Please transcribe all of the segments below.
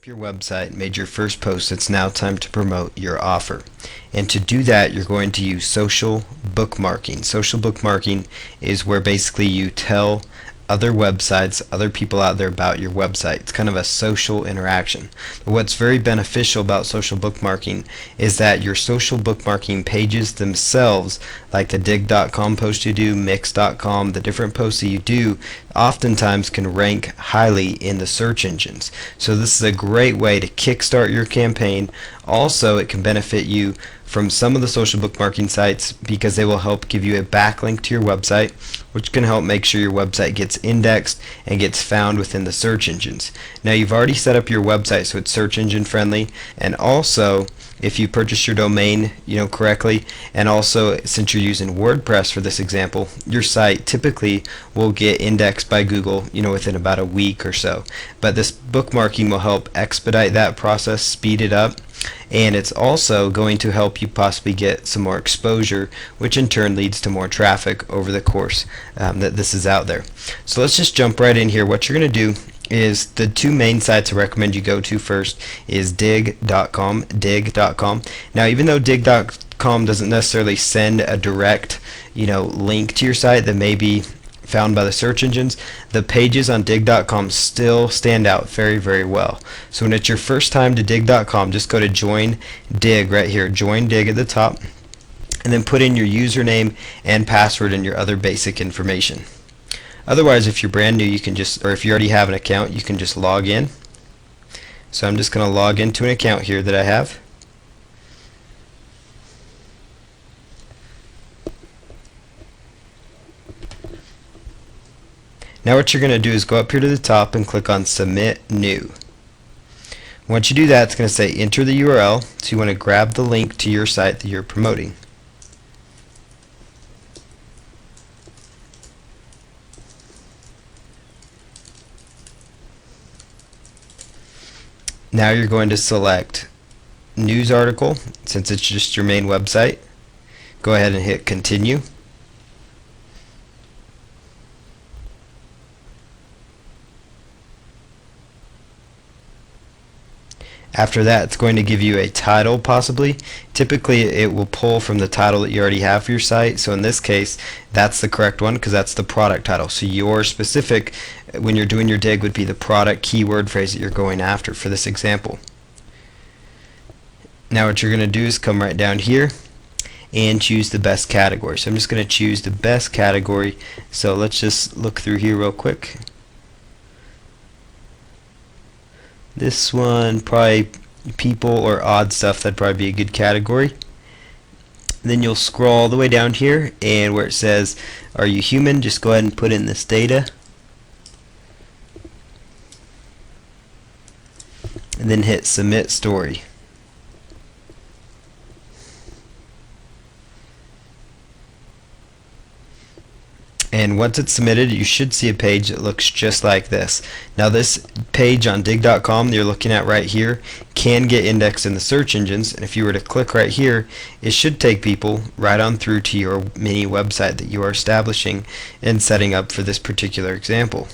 up your website, made your first post, it's now time to promote your offer. And to do that, you're going to use social bookmarking. Social bookmarking is where basically you tell other websites, other people out there about your website. It's kind of a social interaction. But what's very beneficial about social bookmarking is that your social bookmarking pages themselves, like the dig.com post you do, mix.com, the different posts that you do, oftentimes can rank highly in the search engines. So this is a great way to kickstart your campaign. Also, it can benefit you from some of the social bookmarking sites because they will help give you a backlink to your website, which can help make sure your website gets indexed and gets found within the search engines. Now, you've already set up your website so it's search engine friendly, and also if you purchase your domain correctly, and also since you're using WordPress for this example, your site typically will get indexed by Google within about a week or so. But this bookmarking will help expedite that process, speed it up, and it's also going to help you possibly get some more exposure, which in turn leads to more traffic over the course that this is out there. So let's just jump right in here. What you're going to do is the two main sites I recommend you go to first is dig.com. Now, even though dig.com doesn't necessarily send a direct link to your site that may be found by the search engines, the pages on dig.com still stand out very, very well. So when it's your first time to dig.com, just go to join dig right here, join dig at the top, and then put in your username and password and your other basic information. Otherwise, if you're brand new, you can just, or if you already have an account, you can just log in. So I'm just going to log into an account here that I have. Now what you're going to do is go up here to the top and click on Submit New. Once you do that, it's going to say enter the URL, so you want to grab the link to your site that you're promoting. Now you're going to select news article, since it's just your main website. Go ahead and hit continue. After that, it's going to give you a title possibly. Typically, it will pull from the title that you already have for your site. So in this case, that's the correct one because that's the product title. So your specific, when you're doing your dig, would be the product keyword phrase that you're going after for this example. Now what you're going to do is come right down here and choose the best category. So I'm just going to choose the best category. So let's just look through here real quick. This one, probably people or odd stuff, that'd probably be a good category. Then you'll scroll all the way down here, and where it says, are you human, just go ahead and put in this data. And then hit Submit Story. And once it's submitted, you should see a page that looks just like this. Now this page on dig.com that you're looking at right here can get indexed in the search engines, and if you were to click right here, it should take people right on through to your mini website that you are establishing and setting up for this particular example.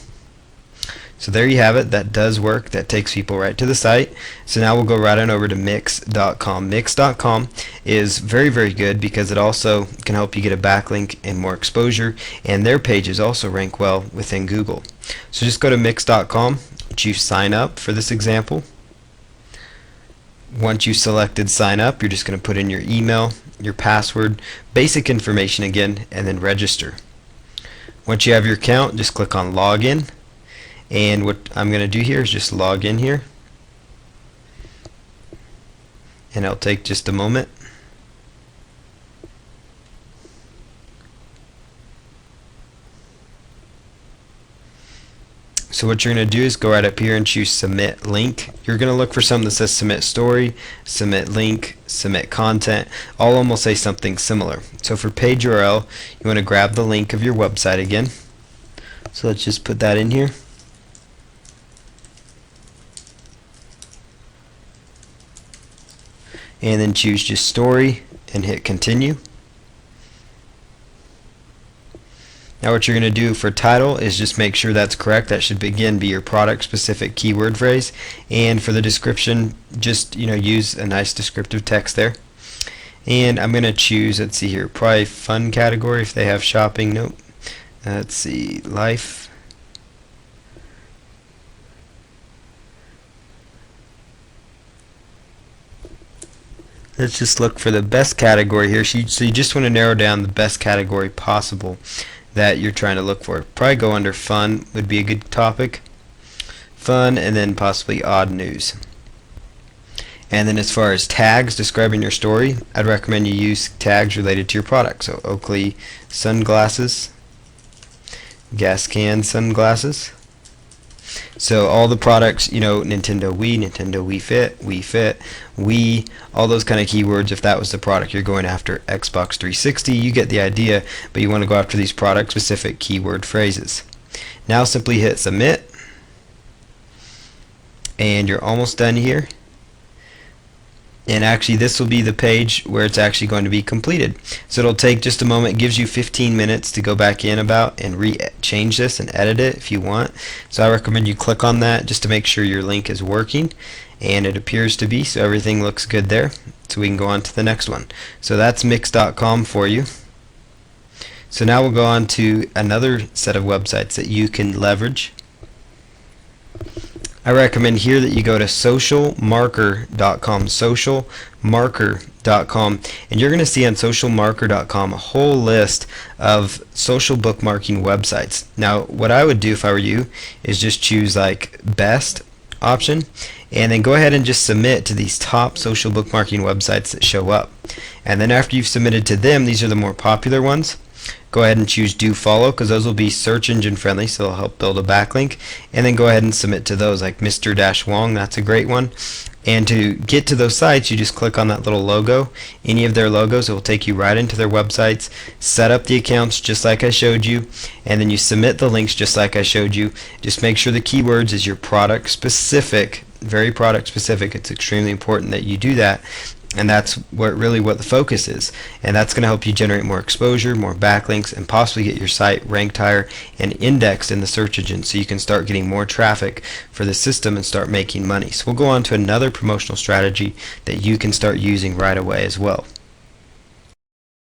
So there you have it. That does work. That takes people right to the site. So now we'll go right on over to mix.com. Mix.com is very, very good because it also can help you get a backlink and more exposure, and their pages also rank well within Google. So just go to mix.com, choose sign up for this example. Once you selected sign up, you're just going to put in your email, your password, basic information again, and then register. Once you have your account, just click on login. And what I'm going to do here is just log in here, and it'll take just a moment. So what you're going to do is go right up here and choose Submit Link. You're going to look for something that says Submit Story, Submit Link, Submit Content. All of them will say something similar. So for page URL, you want to grab the link of your website again. So let's just put that in here. And then choose just story and hit continue. Now what you're going to do for title is just make sure that's correct. That should again be your product specific keyword phrase. And for the description, just use a nice descriptive text there. And I'm going to choose, let's see here, probably fun category if they have shopping. Nope. Let's see, life. Let's just look for the best category here. So you just want to narrow down the best category possible that you're trying to look for. Probably go under fun would be a good topic. Fun, and then possibly odd news. And then as far as tags describing your story, I'd recommend you use tags related to your product. So Oakley sunglasses, gas can sunglasses. So all the products, Nintendo Wii Fit, Wii, all those kind of keywords. If that was the product you're going after, Xbox 360, you get the idea, but you want to go after these product specific keyword phrases. Now simply hit submit, and you're almost done here. And actually this will be the page where it's actually going to be completed. So it'll take just a moment. It gives you 15 minutes to go back in and change this and edit it if you want. So I recommend you click on that just to make sure your link is working, and it appears to be, so everything looks good there. So we can go on to the next one. So that's Mix.com for you. So now we'll go on to another set of websites that you can leverage. I recommend here that you go to socialmarker.com, socialmarker.com, and you're going to see on socialmarker.com a whole list of social bookmarking websites. Now what I would do if I were you is just choose like best option, and then go ahead and just submit to these top social bookmarking websites that show up. And then after you've submitted to them, these are the more popular ones. Go ahead and choose do follow, because those will be search engine friendly, so they'll help build a backlink. And then go ahead and submit to those, like Mr. Wong, that's a great one. And to get to those sites, you just click on that little logo, any of their logos. It will take you right into their websites. Set up the accounts just like I showed you, and then you submit the links just like I showed you. Just make sure the keywords is your product specific, very product specific. It's extremely important that you do that. And that's what the focus is, and that's going to help you generate more exposure, more backlinks, and possibly get your site ranked higher and indexed in the search engine, so you can start getting more traffic for the system and start making money. So we'll go on to another promotional strategy that you can start using right away as well.